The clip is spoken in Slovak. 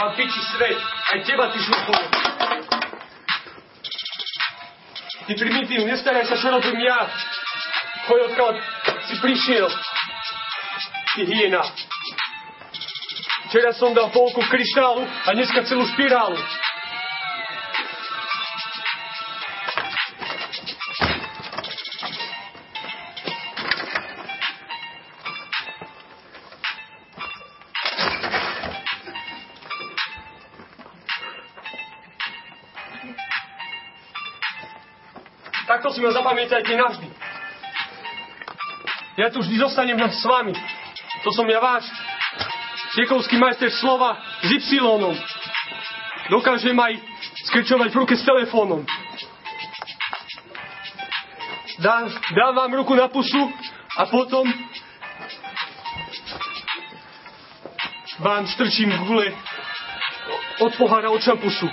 Mám piči svet. Aj teba, ty šluchovo. Ty primitív, nestaraj sa, čo robím ja. Choď odkiaľ si prišiel. Ty hyena. Včera som dal polku kryštálu a dneska celú špirálu. Takto si ma zapamätajte navždy. Ja tu vždy zostanem s vami. To som ja váš štekovský majster slova s Y-om. Dokážem aj skričovať v ruke s telefónom. Dám vám ruku na pusu a potom vám strčím v gule od pohára od šampusu.